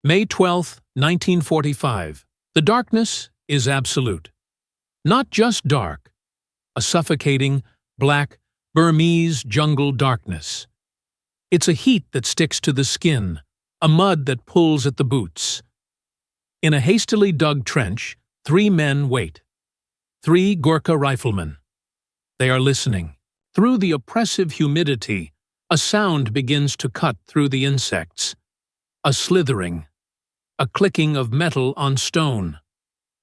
May 12, 1945. The darkness is absolute. Not just dark, a suffocating, black, Burmese jungle darkness. It's a heat that sticks to the skin, a mud that pulls at the boots. In a hastily dug trench, 3 men wait. 3 Gurkha riflemen. They are listening. Through the oppressive humidity, a sound begins to cut through the insects. A slithering, a clicking of metal on stone,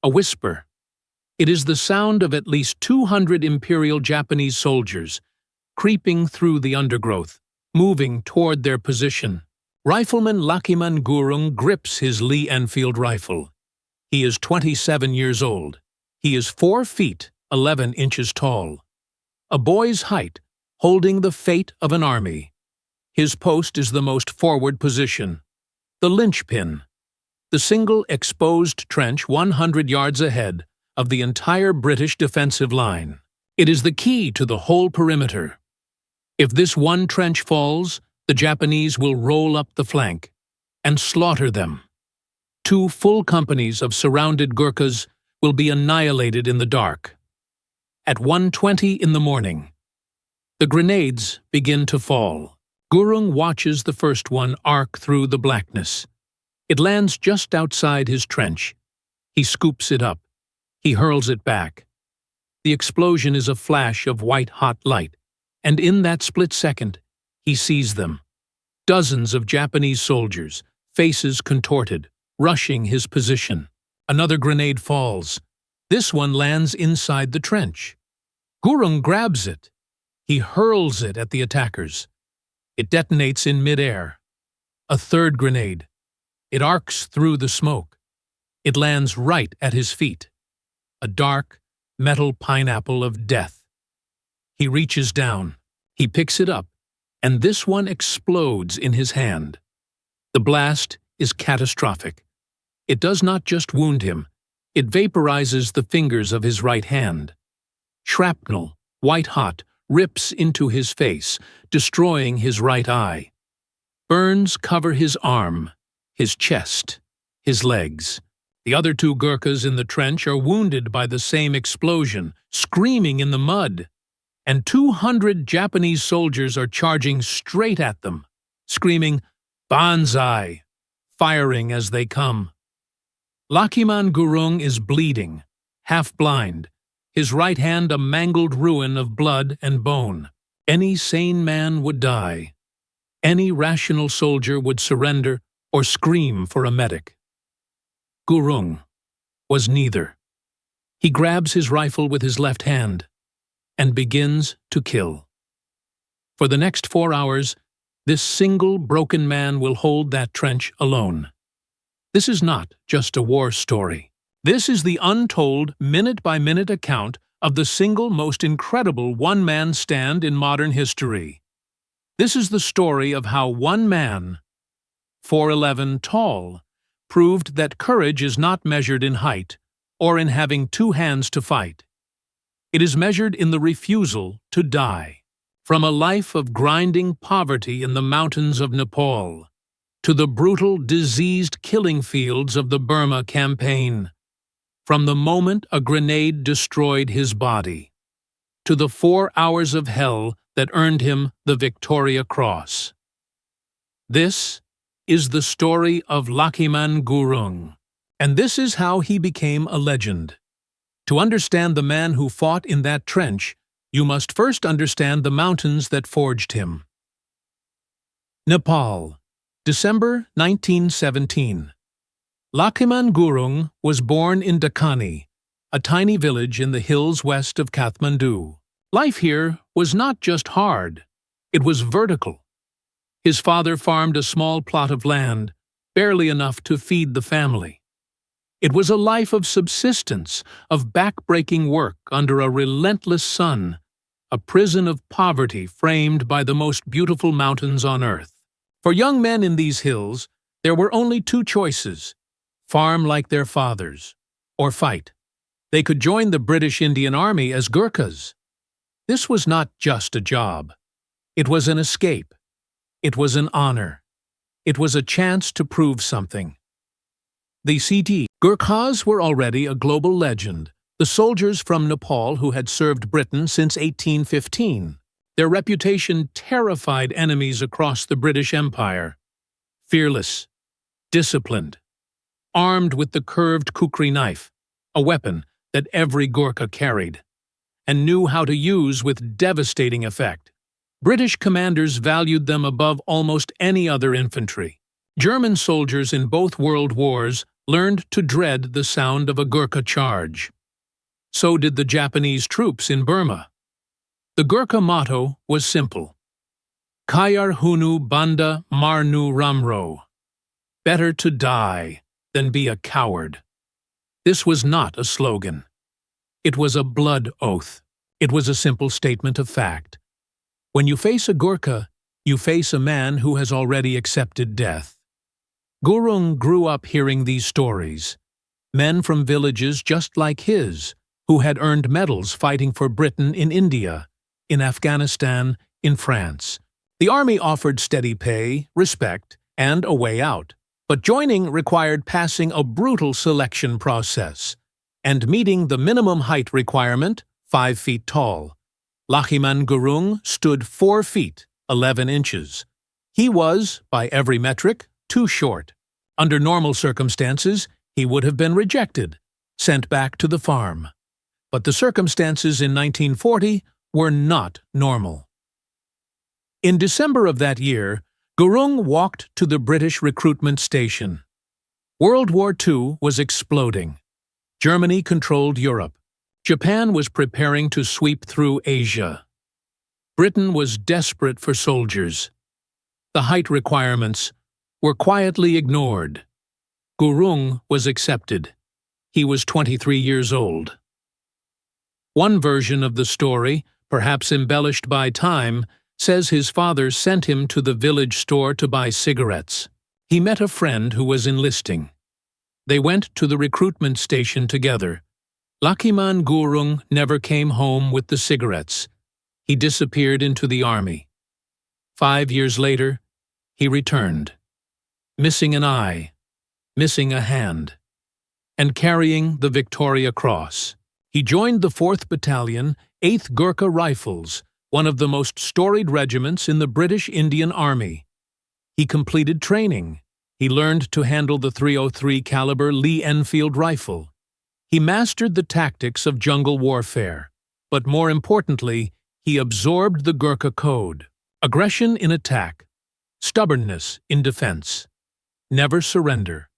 a whisper. It is the sound of at least 200 Imperial Japanese soldiers, creeping through the undergrowth, moving toward their position. Rifleman Lachiman Gurung grips his Lee-Enfield rifle. He is 27 years old. He is 4 feet, 11 inches tall. A boy's height, holding the fate of an army. His post is the most forward position, the linchpin, the single exposed trench 100 yards ahead of the entire British defensive line. It is the key to the whole perimeter. If this one trench falls, the Japanese will roll up the flank and slaughter them. 2 full companies of surrounded Gurkhas will be annihilated in the dark. At 1:20 in the morning, the grenades begin to fall. Gurung watches the first one arc through the blackness. It lands just outside his trench. He scoops it up. He hurls it back. The explosion is a flash of white-hot light, and in that split second, he sees them. Dozens of Japanese soldiers, faces contorted, rushing his position. Another grenade falls. This one lands inside the trench. Gurung grabs it. He hurls it at the attackers. It detonates in midair. A third grenade. It arcs through the smoke. It lands right at his feet. A dark, metal pineapple of death. He reaches down. He picks it up, and this one explodes in his hand. The blast is catastrophic. It does not just wound him, it vaporizes the fingers of his right hand. Shrapnel, white-hot, rips into his face, destroying his right eye. Burns cover his arm, his chest, his legs. The other 2 Gurkhas in the trench are wounded by the same explosion, screaming in the mud. And 200 Japanese soldiers are charging straight at them, screaming, "Banzai!" firing as they come. Lachiman Gurung is bleeding, half-blind, his right hand a mangled ruin of blood and bone. Any sane man would die. Any rational soldier would surrender or scream for a medic. Gurung was neither. He grabs his rifle with his left hand and begins to kill. For the next 4 hours, this single broken man will hold that trench alone. This is not just a war story. This is the untold, minute-by-minute account of the single most incredible one-man stand in modern history. This is the story of how one man, 4'11" tall, proved that courage is not measured in height or in having 2 hands to fight. It is measured in the refusal to die. From a life of grinding poverty in the mountains of Nepal to the brutal, diseased killing fields of the Burma campaign, from the moment a grenade destroyed his body to the 4 hours of hell that earned him the Victoria Cross. This is the story of Lachiman Gurung, and this is how he became a legend. To understand the man who fought in that trench, you must first understand the mountains that forged him. Nepal, December 1917. Lachiman Gurung was born in Dakhani, a tiny village in the hills west of Kathmandu. Life here was not just hard, it was vertical. His father farmed a small plot of land, barely enough to feed the family. It was a life of subsistence, of back-breaking work under a relentless sun, a prison of poverty framed by the most beautiful mountains on earth. For young men in these hills, there were only 2 choices: farm like their fathers, or fight. They could join the British Indian Army as Gurkhas. This was not just a job. It was an escape. It was an honor. It was a chance to prove something. The Gurkhas were already a global legend, the soldiers from Nepal who had served Britain since 1815. Their reputation terrified enemies across the British Empire. Fearless, disciplined, armed with the curved kukri knife, a weapon that every Gurkha carried, and knew how to use with devastating effect. British commanders valued them above almost any other infantry. German soldiers in both world wars learned to dread the sound of a Gurkha charge. So did the Japanese troops in Burma. The Gurkha motto was simple: Kayar Hunu Banda Marnu Ramro. Better to die than be a coward. This was not a slogan. It was a blood oath. It was a simple statement of fact. When you face a Gurkha, you face a man who has already accepted death. Gurung grew up hearing these stories. Men from villages just like his, who had earned medals fighting for Britain in India, in Afghanistan, in France. The army offered steady pay, respect, and a way out. But joining required passing a brutal selection process and meeting the minimum height requirement, 5 feet tall. Lachiman Gurung stood 4 feet, 11 inches. He was, by every metric, too short. Under normal circumstances, he would have been rejected, sent back to the farm. But the circumstances in 1940 were not normal. In December of that year, Gurung walked to the British recruitment station. World War II was exploding. Germany controlled Europe. Japan was preparing to sweep through Asia. Britain was desperate for soldiers. The height requirements were quietly ignored. Gurung was accepted. He was 23 years old. One version of the story, perhaps embellished by time, says his father sent him to the village store to buy cigarettes. He met a friend who was enlisting. They went to the recruitment station together. Lachiman Gurung never came home with the cigarettes. He disappeared into the army. 5 years later, he returned, missing an eye, missing a hand, and carrying the Victoria Cross. He joined the 4th Battalion, 8th Gurkha Rifles, one of the most storied regiments in the British Indian Army. He completed training. He learned to handle the .303 caliber Lee-Enfield rifle. He mastered the tactics of jungle warfare. But more importantly, he absorbed the Gurkha code: aggression in attack, stubbornness in defense. Never surrender.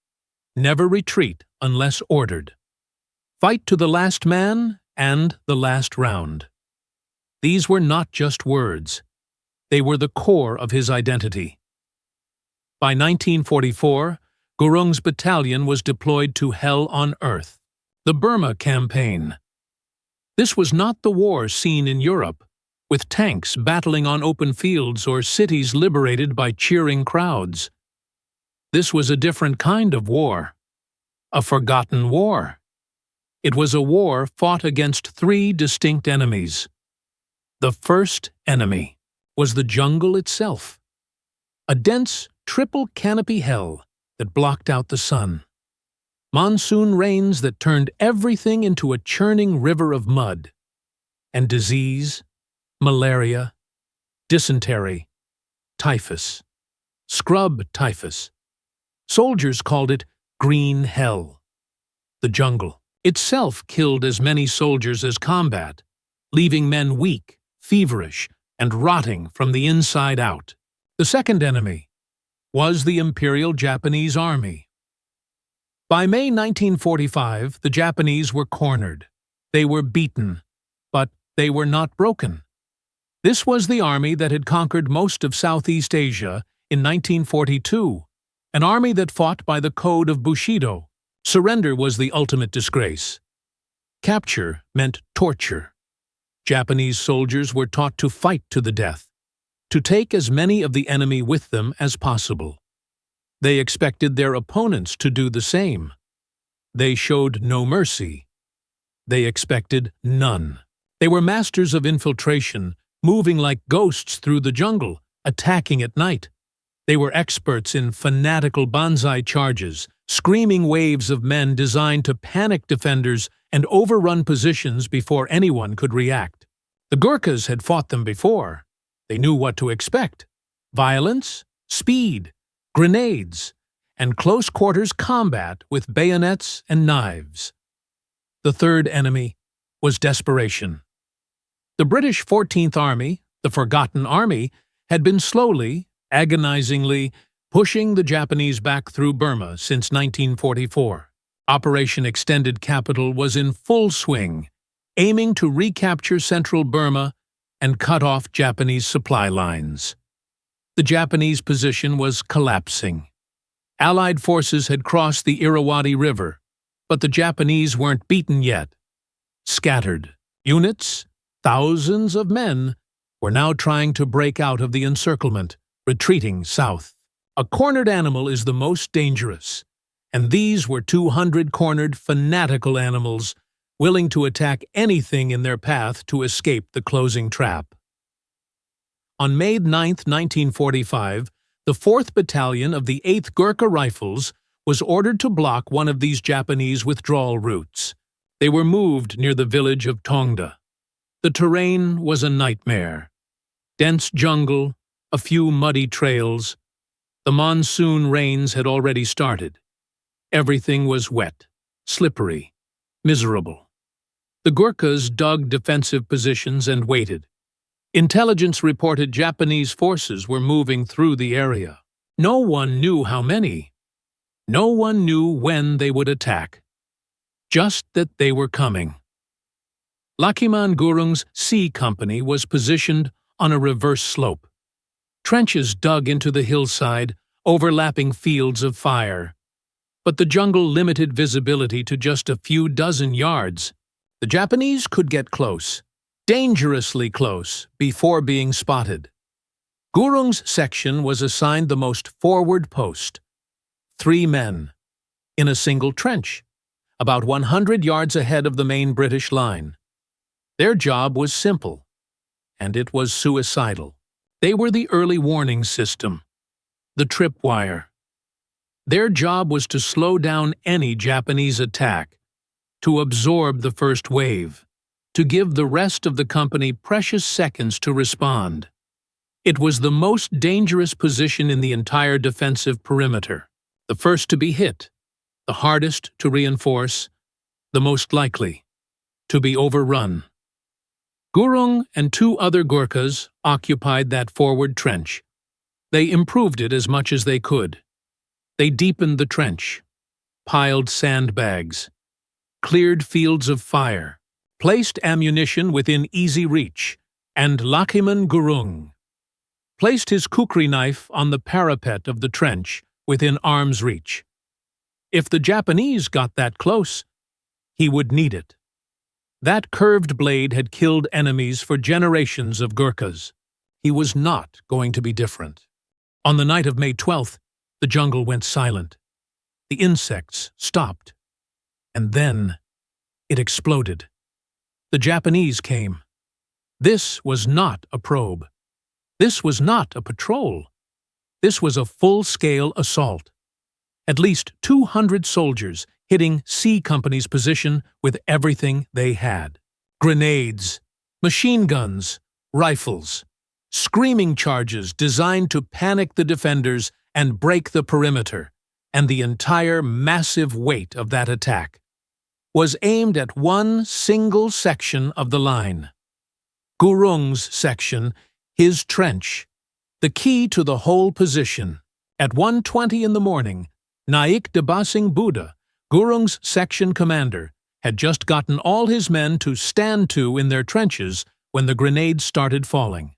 Never retreat unless ordered. Fight to the last man and the last round. These were not just words. They were the core of his identity. By 1944, Gurung's battalion was deployed to Hell on Earth, the Burma campaign. This was not the war seen in Europe, with tanks battling on open fields or cities liberated by cheering crowds. This was a different kind of war. A forgotten war. It was a war fought against 3 distinct enemies. The first enemy was the jungle itself, a dense triple canopy hell that blocked out the sun. Monsoon rains that turned everything into a churning river of mud. And disease, malaria, dysentery, typhus, scrub typhus. Soldiers called it Green Hell. The jungle itself killed as many soldiers as combat, leaving men weak, feverish, and rotting from the inside out. The second enemy was the Imperial Japanese Army. By May 1945, the Japanese were cornered. They were beaten, but they were not broken. This was the army that had conquered most of Southeast Asia in 1942, an army that fought by the code of Bushido. Surrender was the ultimate disgrace. Capture meant torture. Japanese soldiers were taught to fight to the death, to take as many of the enemy with them as possible. They expected their opponents to do the same. They showed no mercy. They expected none. They were masters of infiltration, moving like ghosts through the jungle, attacking at night. They were experts in fanatical Banzai charges, screaming waves of men designed to panic defenders and overrun positions before anyone could react. The Gurkhas had fought them before. They knew what to expect: violence, speed, grenades, and close-quarters combat with bayonets and knives. The third enemy was desperation. The British 14th Army, the Forgotten Army, had been slowly, agonizingly, pushing the Japanese back through Burma since 1944. Operation Extended Capital was in full swing, aiming to recapture central Burma and cut off Japanese supply lines. The Japanese position was collapsing. Allied forces had crossed the Irrawaddy River, but the Japanese weren't beaten yet. Scattered units, thousands of men, were now trying to break out of the encirclement, retreating south. A cornered animal is the most dangerous, and these were 200 cornered, fanatical animals, willing to attack anything in their path to escape the closing trap. On May 9, 1945, the 4th Battalion of the 8th Gurkha Rifles was ordered to block one of these Japanese withdrawal routes. They were moved near the village of Tongda. The terrain was a nightmare. Dense jungle, a few muddy trails. The monsoon rains had already started. Everything was wet, slippery, miserable. The Gurkhas dug defensive positions and waited. Intelligence reported Japanese forces were moving through the area. No one knew how many. No one knew when they would attack. Just that they were coming. Lachiman Gurung's C Company was positioned on a reverse slope. Trenches dug into the hillside, overlapping fields of fire. But the jungle limited visibility to just a few dozen yards. The Japanese could get close, dangerously close, before being spotted. Gurung's section was assigned the most forward post. 3 men, in a single trench, about 100 yards ahead of the main British line. Their job was simple, and it was suicidal. They were the early warning system, the tripwire. Their job was to slow down any Japanese attack, to absorb the first wave, to give the rest of the company precious seconds to respond. It was the most dangerous position in the entire defensive perimeter, the first to be hit, the hardest to reinforce, the most likely to be overrun. Gurung and 2 other Gurkhas occupied that forward trench. They improved it as much as they could. They deepened the trench, piled sandbags, cleared fields of fire, placed ammunition within easy reach, and Lachiman Gurung placed his kukri knife on the parapet of the trench within arm's reach. If the Japanese got that close, he would need it. That curved blade had killed enemies for generations of Gurkhas. He was not going to be different. On the night of May 12th, the jungle went silent. The insects stopped. And then it exploded. The Japanese came. This was not a probe. This was not a patrol. This was a full-scale assault. At least 200 soldiers hitting C Company's position with everything they had. Grenades, machine guns, rifles, screaming charges designed to panic the defenders and break the perimeter, and the entire massive weight of that attack was aimed at one single section of the line. Gurung's section, his trench, the key to the whole position. At 1:20 in the morning, Naik Debasing Buddha, Gurung's section commander, had just gotten all his men to stand to in their trenches when the grenades started falling.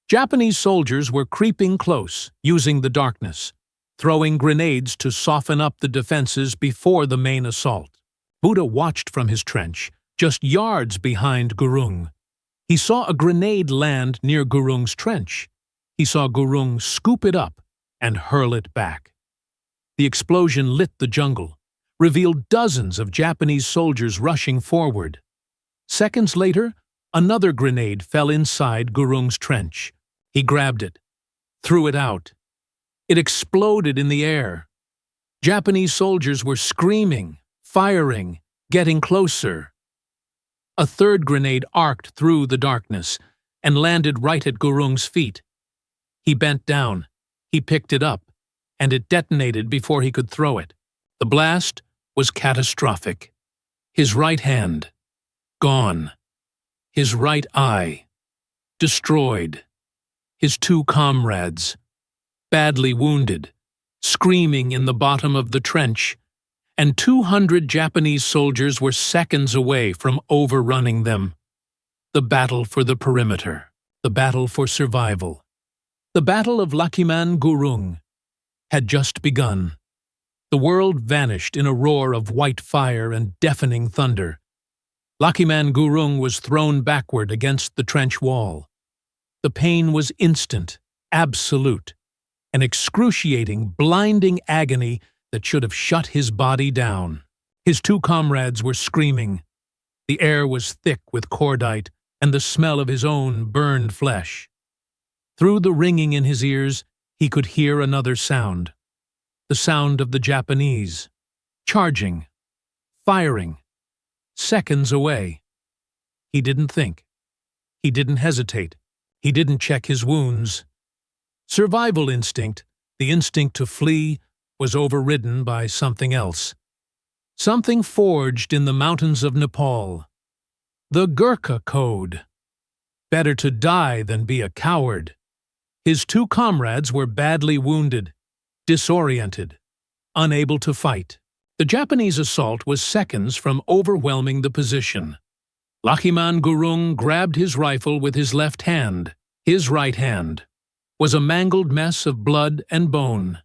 Japanese soldiers were creeping close, using the darkness, throwing grenades to soften up the defenses before the main assault. Buddha watched from his trench, just yards behind Gurung. He saw a grenade land near Gurung's trench. He saw Gurung scoop it up and hurl it back. The explosion lit the jungle, revealed dozens of Japanese soldiers rushing forward. Seconds later, another grenade fell inside Gurung's trench. He grabbed it, threw it out. It exploded in the air. Japanese soldiers were screaming, firing, getting closer. A third grenade arced through the darkness and landed right at Gurung's feet. He bent down, he picked it up, and it detonated before he could throw it. The blast was catastrophic. His right hand, gone. His right eye, destroyed. His 2 comrades, badly wounded, screaming in the bottom of the trench, and 200 Japanese soldiers were seconds away from overrunning them. The battle for the perimeter, the battle for survival, the battle of Lachiman Gurung had just begun. The world vanished in a roar of white fire and deafening thunder. Lachiman Gurung was thrown backward against the trench wall. The pain was instant, absolute, an excruciating, blinding agony that should have shut his body down. His 2 comrades were screaming. The air was thick with cordite and the smell of his own burned flesh. Through the ringing in his ears, he could hear another sound. The sound of the Japanese, charging, firing, seconds away. He didn't think. He didn't hesitate. He didn't check his wounds. Survival instinct, the instinct to flee, was overridden by something else. Something forged in the mountains of Nepal. The Gurkha code. Better to die than be a coward. His 2 comrades were badly wounded, disoriented, unable to fight. The Japanese assault was seconds from overwhelming the position. Lachiman Gurung grabbed his rifle with his left hand. His right hand was a mangled mess of blood and bone.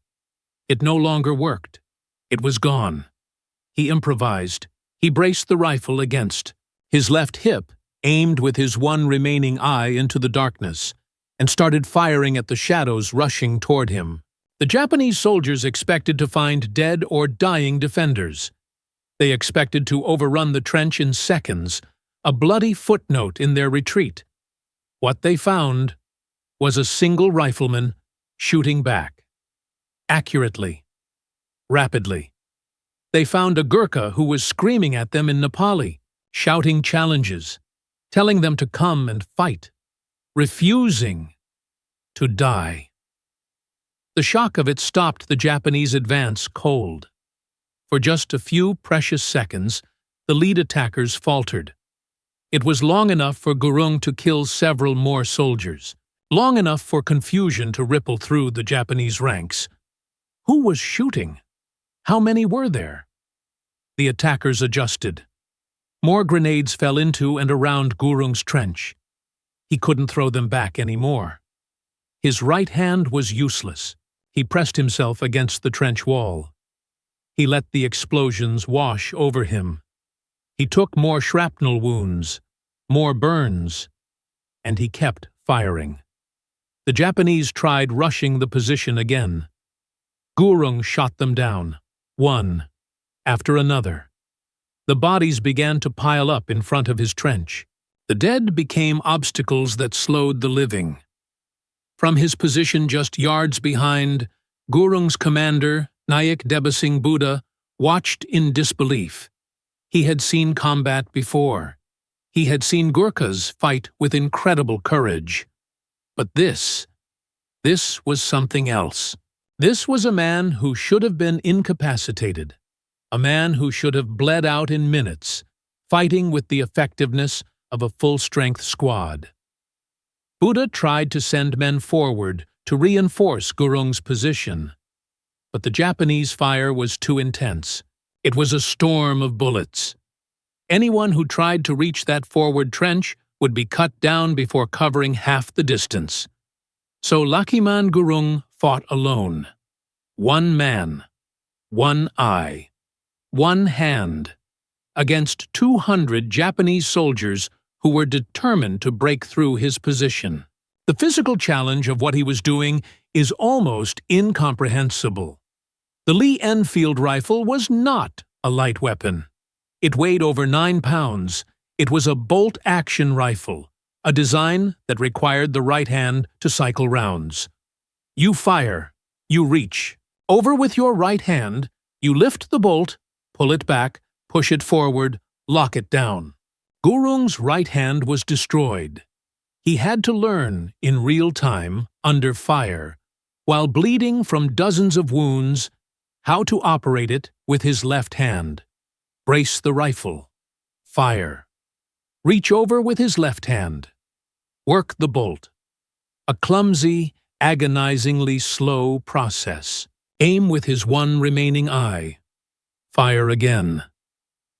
It no longer worked. It was gone. He improvised. He braced the rifle against his left hip, aimed with his 1 remaining eye into the darkness, and started firing at the shadows rushing toward him. The Japanese soldiers expected to find dead or dying defenders. They expected to overrun the trench in seconds, a bloody footnote in their retreat. What they found was a single rifleman shooting back. Accurately. Rapidly. They found a Gurkha who was screaming at them in Nepali, shouting challenges, telling them to come and fight, refusing to die. The shock of it stopped the Japanese advance cold. For just a few precious seconds, the lead attackers faltered. It was long enough for Gurung to kill several more soldiers, long enough for confusion to ripple through the Japanese ranks. Who was shooting? How many were there? The attackers adjusted. More grenades fell into and around Gurung's trench. He couldn't throw them back anymore. His right hand was useless. He pressed himself against the trench wall. He let the explosions wash over him. He took more shrapnel wounds, more burns, and he kept firing. The Japanese tried rushing the position again. Gurung shot them down, one after another. The bodies began to pile up in front of his trench. The dead became obstacles that slowed the living. From his position just yards behind, Gurung's commander, Nayak Debasing Buddha, watched in disbelief. He had seen combat before. He had seen Gurkhas fight with incredible courage. But this was something else. This was a man who should have been incapacitated, a man who should have bled out in minutes, fighting with the effectiveness of a full-strength squad. Buddha tried to send men forward to reinforce Gurung's position, but the Japanese fire was too intense. It was a storm of bullets. Anyone who tried to reach that forward trench would be cut down before covering half the distance. So Lachiman Gurung fought alone. One man, one eye, one hand, against 200 Japanese soldiers who were determined to break through his position. The physical challenge of what he was doing is almost incomprehensible. The Lee-Enfield rifle was not a light weapon. It weighed over 9 pounds. It was a bolt-action rifle, a design that required the right hand to cycle rounds. You fire, you reach. Over with your right hand, You lift the bolt, pull it back, push it forward, lock it down. Gurung's right hand was destroyed. He had to learn, in real time, under fire, while bleeding from dozens of wounds, how to operate it with his left hand. Brace the rifle. Fire. Reach over with his left hand. Work the bolt. A clumsy, agonizingly slow process. Aim with his one remaining eye. Fire again.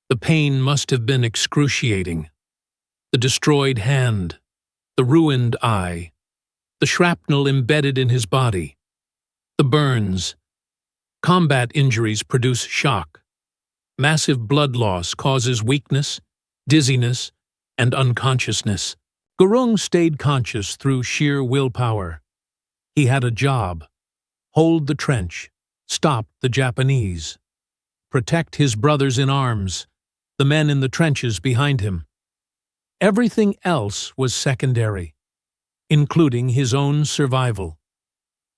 The pain must have been excruciating. The destroyed hand. The ruined eye. The shrapnel embedded in his body. The burns. Combat injuries produce shock. Massive blood loss causes weakness, dizziness, and unconsciousness. Gurung stayed conscious through sheer willpower. He had a job. Hold the trench. Stop the Japanese. Protect his brothers in arms, the men in the trenches behind him. Everything else was secondary, including his own survival.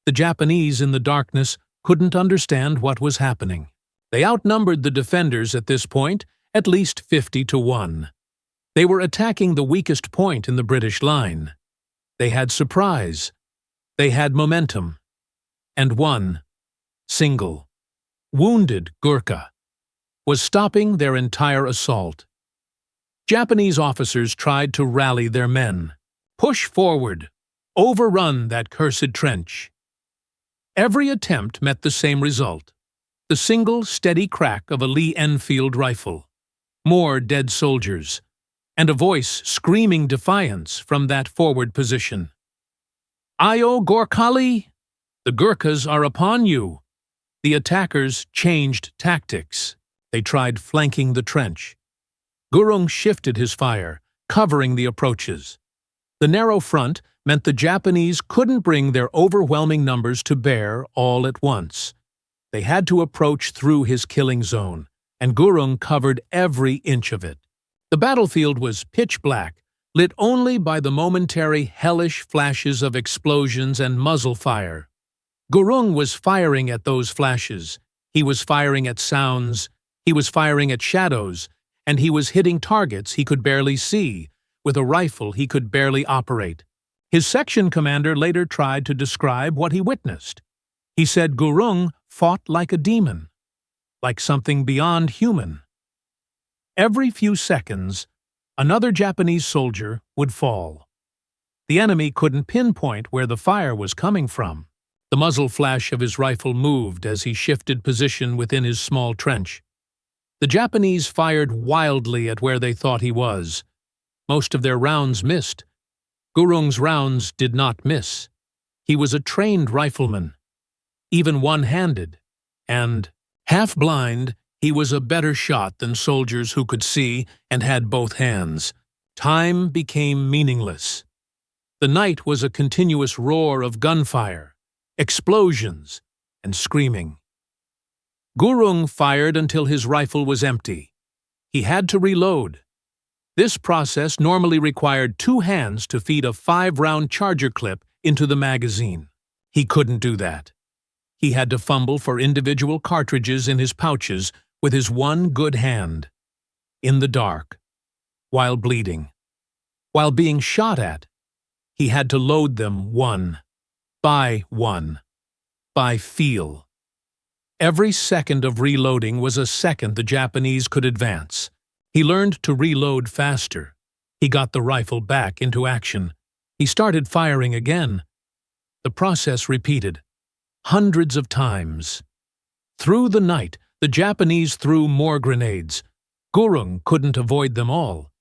The Japanese in the darkness couldn't understand what was happening. They outnumbered the defenders at this point, at least 50-1. They were attacking the weakest point in the British line. They had surprise. They had momentum. And one, single, wounded Gurkha, was stopping their entire assault. Japanese officers tried to rally their men. Push forward. Overrun that cursed trench. Every attempt met the same result. The single, steady crack of a Lee-Enfield rifle. More dead soldiers. And a voice screaming defiance from that forward position. Ayo Gorkhali! The Gurkhas are upon you! The attackers changed tactics. They tried flanking the trench. Gurung shifted his fire, covering the approaches. The narrow front meant the Japanese couldn't bring their overwhelming numbers to bear all at once. They had to approach through his killing zone, and Gurung covered every inch of it. The battlefield was pitch black, lit only by the momentary hellish flashes of explosions and muzzle fire. Gurung was firing at those flashes. He was firing at sounds. He was firing at shadows. And he was hitting targets he could barely see, with a rifle he could barely operate. His section commander later tried to describe what he witnessed. He said Gurung fought like a demon, like something beyond human. Every few seconds, another Japanese soldier would fall. The enemy couldn't pinpoint where the fire was coming from. The muzzle flash of his rifle moved as he shifted position within his small trench. The Japanese fired wildly at where they thought he was. Most of their rounds missed. Gurung's rounds did not miss. He was a trained rifleman, even one-handed, and, half-blind, he was a better shot than soldiers who could see and had both hands. Time became meaningless. The night was a continuous roar of gunfire, explosions, and screaming. Gurung fired until his rifle was empty. He had to reload. This process normally required 2 hands to feed a 5-round charger clip into the magazine. He couldn't do that. He had to fumble for individual cartridges in his pouches with his one good hand. In the dark. While bleeding. While being shot at. He had to load them one. By feel. Every second of reloading was a second the Japanese could advance. He learned to reload faster. He got the rifle back into action. He started firing again. The process repeated, hundreds of times. Through the night, the Japanese threw more grenades. Gurung couldn't avoid them all.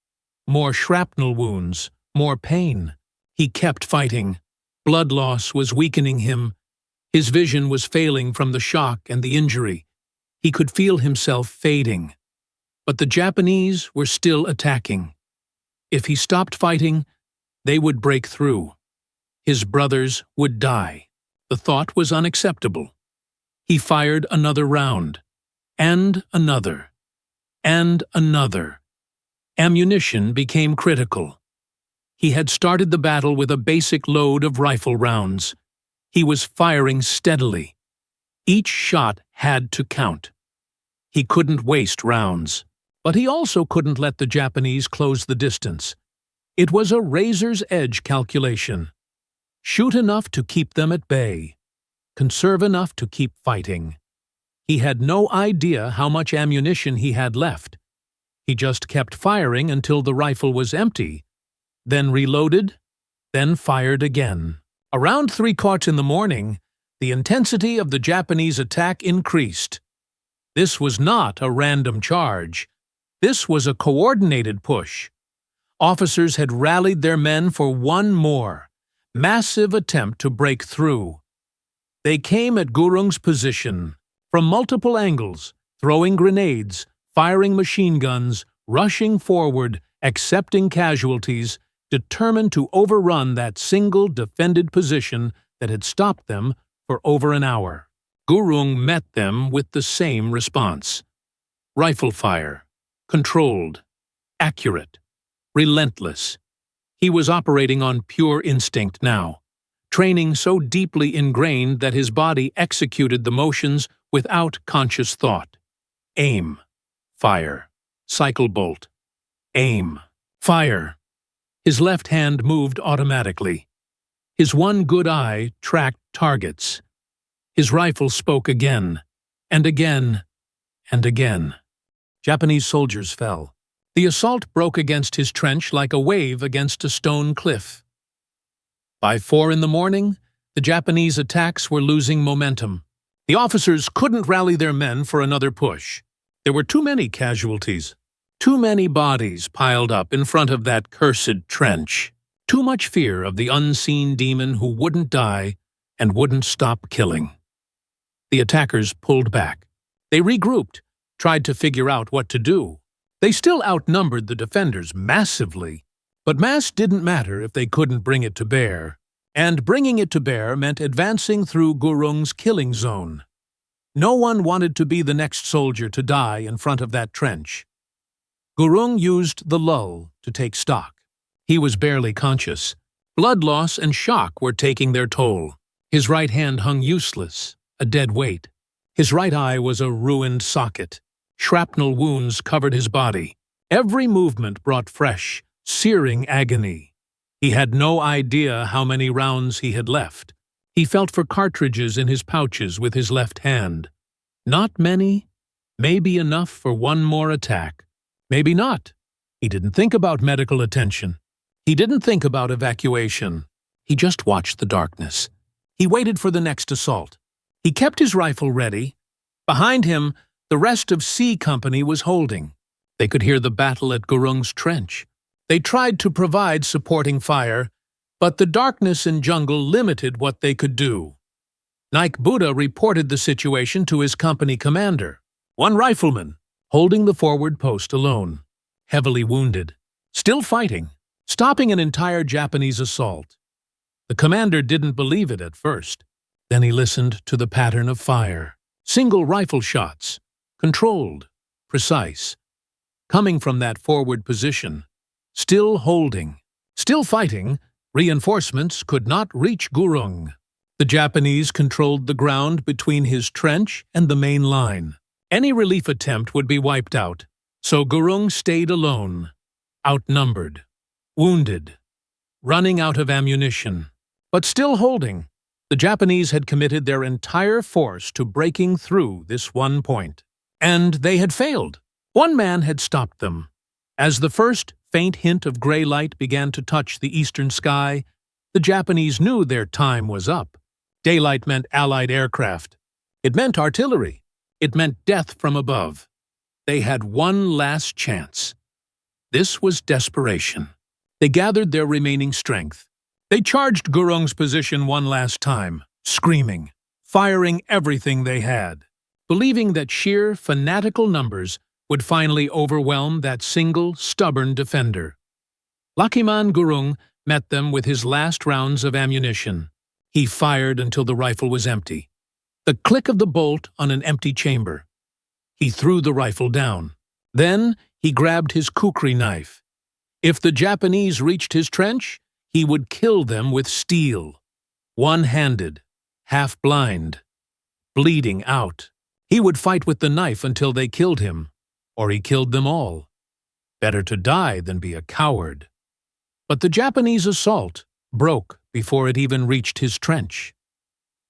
More shrapnel wounds, more pain. He kept fighting. Blood loss was weakening him. His vision was failing from the shock and the injury. He could feel himself fading. But the Japanese were still attacking. If he stopped fighting, they would break through. His brothers would die. The thought was unacceptable. He fired another round. And another. And another. Ammunition became critical. He had started the battle with a basic load of rifle rounds. He was firing steadily. Each shot had to count. He couldn't waste rounds. But he also couldn't let the Japanese close the distance. It was a razor's edge calculation. Shoot enough to keep them at bay. Conserve enough to keep fighting. He had no idea how much ammunition he had left. He just kept firing until the rifle was empty, then reloaded, then fired again. Around 3:15 in the morning, the intensity of the Japanese attack increased. This was not a random charge. This was a coordinated push. Officers had rallied their men for one more, massive attempt to break through. They came at Gurung's position, from multiple angles, throwing grenades, firing machine guns, rushing forward, accepting casualties, determined to overrun that single defended position that had stopped them for over an hour. Gurung met them with the same response. Rifle fire. Controlled. Accurate. Relentless. He was operating on pure instinct now, training so deeply ingrained that his body executed the motions without conscious thought. Aim. Fire. Cycle bolt. Aim. Fire. His left hand moved automatically. His one good eye tracked targets. His rifle spoke again, and again, and again. Japanese soldiers fell. The assault broke against his trench like a wave against a stone cliff. By 4 in the morning, the Japanese attacks were losing momentum. The officers couldn't rally their men for another push. There were too many casualties. Too many bodies piled up in front of that cursed trench. Too much fear of the unseen demon who wouldn't die and wouldn't stop killing. The attackers pulled back. They regrouped, tried to figure out what to do. They still outnumbered the defenders massively, but mass didn't matter if they couldn't bring it to bear. And bringing it to bear meant advancing through Gurung's killing zone. No one wanted to be the next soldier to die in front of that trench. Gurung used the lull to take stock. He was barely conscious. Blood loss and shock were taking their toll. His right hand hung useless, a dead weight. His right eye was a ruined socket. Shrapnel wounds covered his body. Every movement brought fresh, searing agony. He had no idea how many rounds he had left. He felt for cartridges in his pouches with his left hand. Not many, maybe enough for one more attack. Maybe not. He didn't think about medical attention. He didn't think about evacuation. He just watched the darkness. He waited for the next assault. He kept his rifle ready. Behind him, the rest of C Company was holding. They could hear the battle at Gurung's trench. They tried to provide supporting fire, but the darkness and jungle limited what they could do. Naik Buddha reported the situation to his company commander, one rifleman, holding the forward post alone, heavily wounded, still fighting, stopping an entire Japanese assault. The commander didn't believe it at first. Then he listened to the pattern of fire. Single rifle shots, controlled, precise, coming from that forward position, still holding, still fighting. Reinforcements could not reach Gurung. The Japanese controlled the ground between his trench and the main line. Any relief attempt would be wiped out, so Gurung stayed alone, outnumbered, wounded, running out of ammunition, but still holding. The Japanese had committed their entire force to breaking through this one point. And they had failed. One man had stopped them. As the first faint hint of gray light began to touch the eastern sky, the Japanese knew their time was up. Daylight meant Allied aircraft. It meant artillery. It meant death from above. They had one last chance. This was desperation. They gathered their remaining strength. They charged Gurung's position one last time, screaming, firing everything they had, believing that sheer fanatical numbers would finally overwhelm that single, stubborn defender. Lachiman Gurung met them with his last rounds of ammunition. He fired until the rifle was empty. The click of the bolt on an empty chamber. He threw the rifle down. Then he grabbed his kukri knife. If the Japanese reached his trench, he would kill them with steel. One-handed, half-blind, bleeding out. He would fight with the knife until they killed him, or he killed them all. Better to die than be a coward. But the Japanese assault broke before it even reached his trench.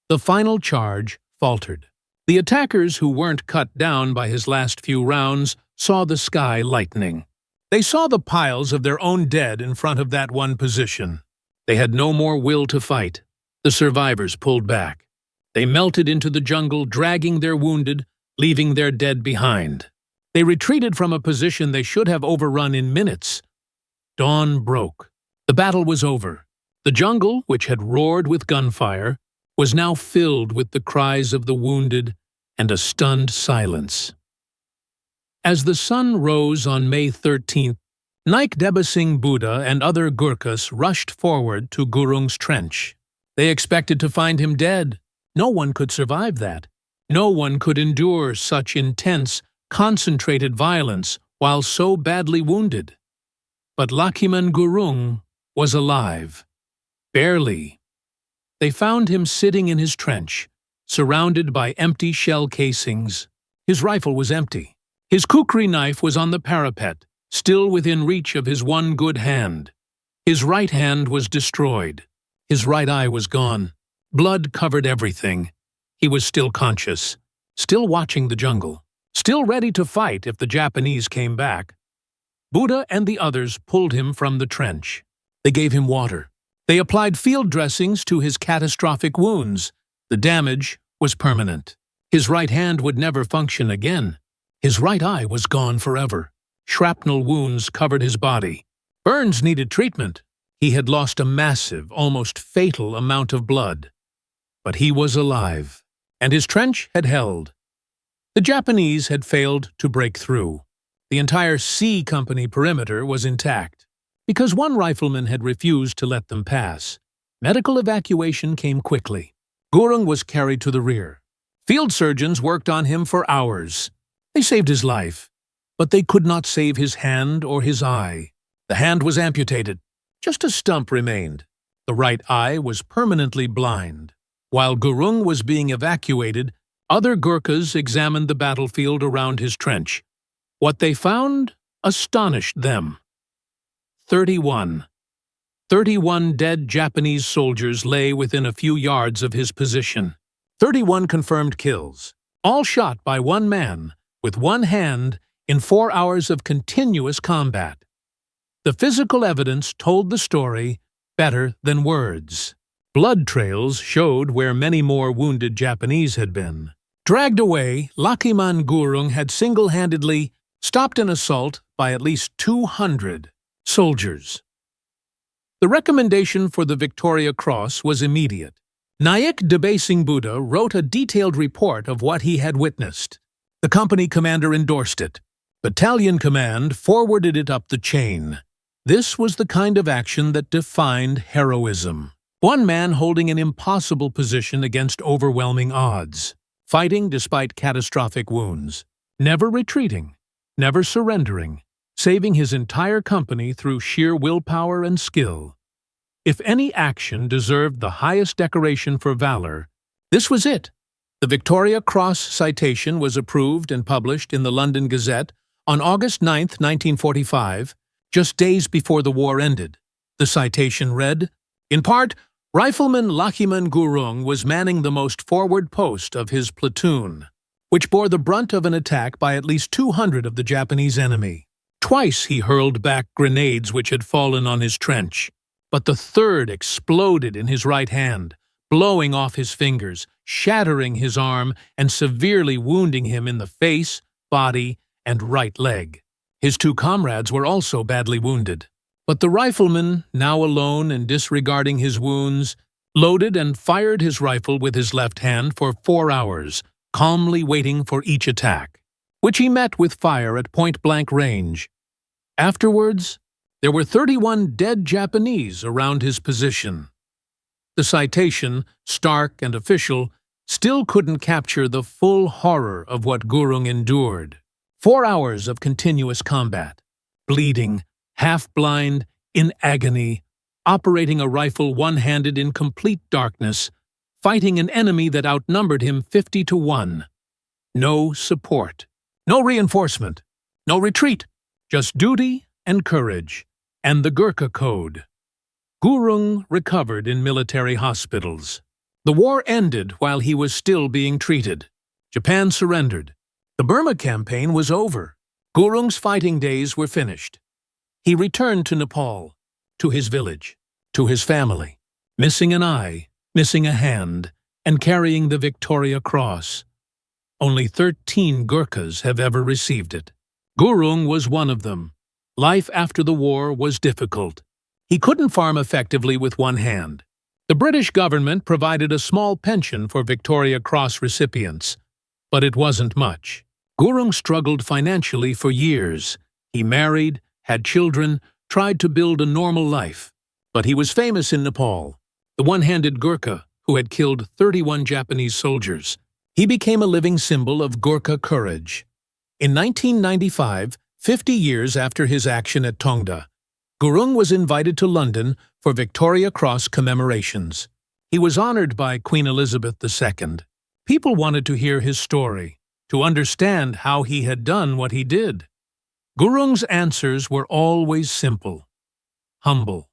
The final charge faltered. The attackers who weren't cut down by his last few rounds saw the sky lightening. They saw the piles of their own dead in front of that one position. They had no more will to fight. The survivors pulled back. They melted into the jungle, dragging their wounded, leaving their dead behind. They retreated from a position they should have overrun in minutes. Dawn broke. The battle was over. The jungle, which had roared with gunfire, was now filled with the cries of the wounded and a stunned silence. As the sun rose on May 13th, Naik Deba Singh Buddha and other Gurkhas rushed forward to Gurung's trench. They expected to find him dead. No one could survive that. No one could endure such intense, concentrated violence while so badly wounded. But Lachiman Gurung was alive. Barely. They found him sitting in his trench, surrounded by empty shell casings. His rifle was empty. His kukri knife was on the parapet, still within reach of his one good hand. His right hand was destroyed. His right eye was gone. Blood covered everything. He was still conscious, still watching the jungle, still ready to fight if the Japanese came back. Buddha and the others pulled him from the trench. They gave him water. They applied field dressings to his catastrophic wounds. The damage was permanent. His right hand would never function again. His right eye was gone forever. Shrapnel wounds covered his body. Burns needed treatment. He had lost a massive, almost fatal amount of blood. But he was alive, and his trench had held. The Japanese had failed to break through. The entire C Company perimeter was intact. Because one rifleman had refused to let them pass, medical evacuation came quickly. Gurung was carried to the rear. Field surgeons worked on him for hours. They saved his life, but they could not save his hand or his eye. The hand was amputated. Just a stump remained. The right eye was permanently blind. While Gurung was being evacuated, other Gurkhas examined the battlefield around his trench. What they found astonished them. 31 dead Japanese soldiers lay within a few yards of his position. 31 confirmed kills, all shot by one man, with one hand, in 4 hours of continuous combat. The physical evidence told the story better than words. Blood trails showed where many more wounded Japanese had been. Dragged away, Lachiman Gurung had single-handedly stopped an assault by at least 200 soldiers. The recommendation for the Victoria Cross was immediate. Naik Deba Singh Buddha wrote a detailed report of what he had witnessed. The company commander endorsed it. Battalion command forwarded it up the chain. This was the kind of action that defined heroism. One man holding an impossible position against overwhelming odds, fighting despite catastrophic wounds, never retreating, never surrendering, saving his entire company through sheer willpower and skill. If any action deserved the highest decoration for valor, this was it. The Victoria Cross citation was approved and published in the London Gazette on August 9, 1945, just days before the war ended. The citation read, in part, Rifleman Lachiman Gurung was manning the most forward post of his platoon, which bore the brunt of an attack by at least 200 of the Japanese enemy. Twice he hurled back grenades which had fallen on his trench, but the third exploded in his right hand, blowing off his fingers, shattering his arm, and severely wounding him in the face, body, and right leg. His 2 comrades were also badly wounded. But the rifleman, now alone and disregarding his wounds, loaded and fired his rifle with his left hand for 4 hours, calmly waiting for each attack, which he met with fire at point-blank range. Afterwards, there were 31 dead Japanese around his position. The citation, stark and official, still couldn't capture the full horror of what Gurung endured. 4 hours of continuous combat, bleeding, half-blind, in agony, operating a rifle one-handed in complete darkness, fighting an enemy that outnumbered him 50 to 1. no support, no reinforcement, no retreat, just duty and courage, and the Gurkha Code. Gurung recovered in military hospitals. The war ended while he was still being treated. Japan surrendered. The Burma campaign was over. Gurung's fighting days were finished. He returned to Nepal, to his village, to his family, missing an eye, missing a hand, and carrying the Victoria Cross. Only 13 Gurkhas have ever received it. Gurung was one of them. Life after the war was difficult. He couldn't farm effectively with one hand. The British government provided a small pension for Victoria Cross recipients, but it wasn't much. Gurung struggled financially for years. He married, had children, tried to build a normal life. But he was famous in Nepal, the one-handed Gurkha who had killed 31 Japanese soldiers. He became a living symbol of Gurkha courage. In 1995, 50 years after his action at Tongda, Gurung was invited to London for Victoria Cross commemorations. He was honored by Queen Elizabeth II. People wanted to hear his story, to understand how he had done what he did. Gurung's answers were always simple, humble.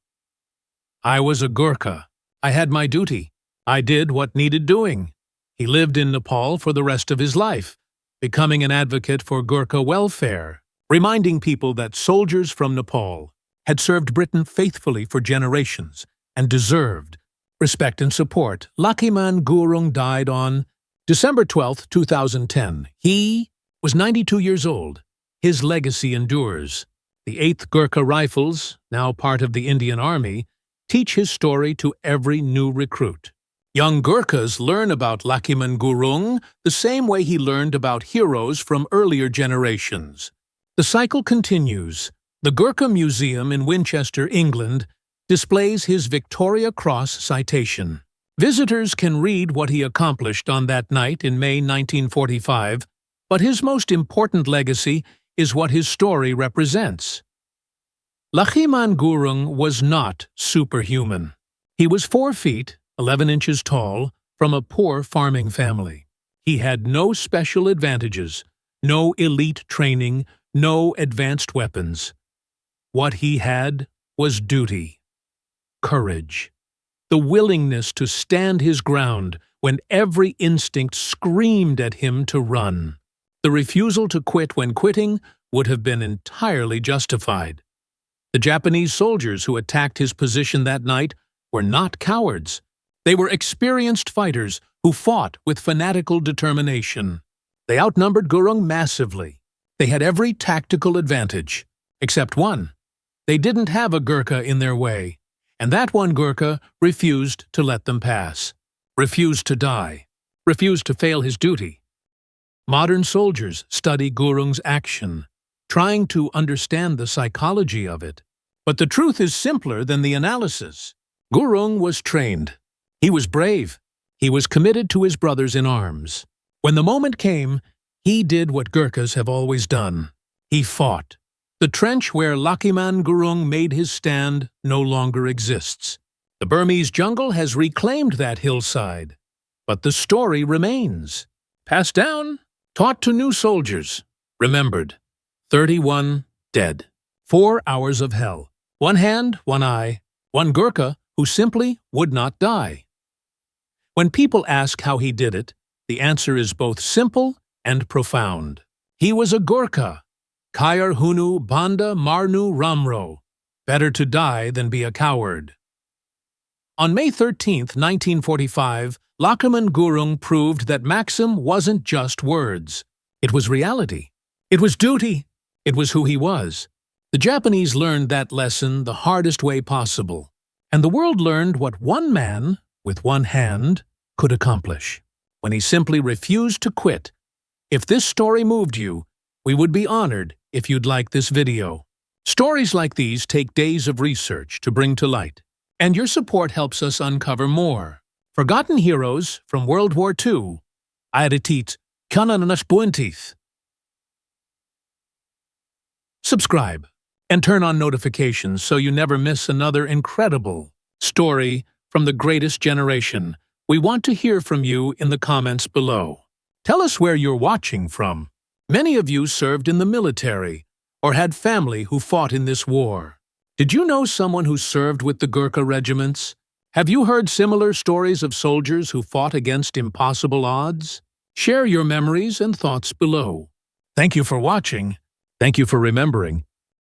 I was a Gurkha. I had my duty. I did what needed doing. He lived in Nepal for the rest of his life, becoming an advocate for Gurkha welfare, reminding people that soldiers from Nepal had served Britain faithfully for generations and deserved respect and support. Lachiman Gurung died on December 12, 2010. He was 92 years old. His legacy endures. The 8th Gurkha Rifles, now part of the Indian Army, teach his story to every new recruit. Young Gurkhas learn about Lachiman Gurung the same way he learned about heroes from earlier generations. The cycle continues. The Gurkha Museum in Winchester, England, displays his Victoria Cross citation. Visitors can read what he accomplished on that night in May 1945, but his most important legacy is what his story represents. Lachiman Gurung was not superhuman. He was 4 feet, 11 inches tall, from a poor farming family. He had no special advantages, no elite training, no advanced weapons. What he had was duty, courage, the willingness to stand his ground when every instinct screamed at him to run. The refusal to quit when quitting would have been entirely justified. The Japanese soldiers who attacked his position that night were not cowards. They were experienced fighters who fought with fanatical determination. They outnumbered Gurung massively. They had every tactical advantage, except one. They didn't have a Gurkha in their way, and that one Gurkha refused to let them pass, refused to die, refused to fail his duty. Modern soldiers study Gurung's action, trying to understand the psychology of it. But the truth is simpler than the analysis. Gurung was trained. He was brave. He was committed to his brothers in arms. When the moment came, he did what Gurkhas have always done. He fought. The trench where Lachiman Gurung made his stand no longer exists. The Burmese jungle has reclaimed that hillside. But the story remains. Passed down, taught to new soldiers. Remembered. 31 dead. 4 hours of hell. 1 hand, 1 eye. 1 Gurkha who simply would not die. When people ask how he did it, the answer is both simple and profound. He was a Gurkha. Kair Hunu Banda Marnu Ramro. Better to die than be a coward. On May 13, 1945, Lachiman Gurung proved that Maxim wasn't just words. It was reality. It was duty. It was who he was. The Japanese learned that lesson the hardest way possible, and the world learned what one man, with 1 hand, could accomplish, when he simply refused to quit. If this story moved you, we would be honored if you'd like this video. Stories like these take days of research to bring to light, and your support helps us uncover more. Forgotten heroes from World War II. Aeretit Kanananas Buintith. Subscribe and turn on notifications so you never miss another incredible story from the greatest generation. We want to hear from you in the comments below. Tell us where you're watching from. Many of you served in the military or had family who fought in this war. Did you know someone who served with the Gurkha regiments? Have you heard similar stories of soldiers who fought against impossible odds? Share your memories and thoughts below. Thank you for watching. Thank you for remembering.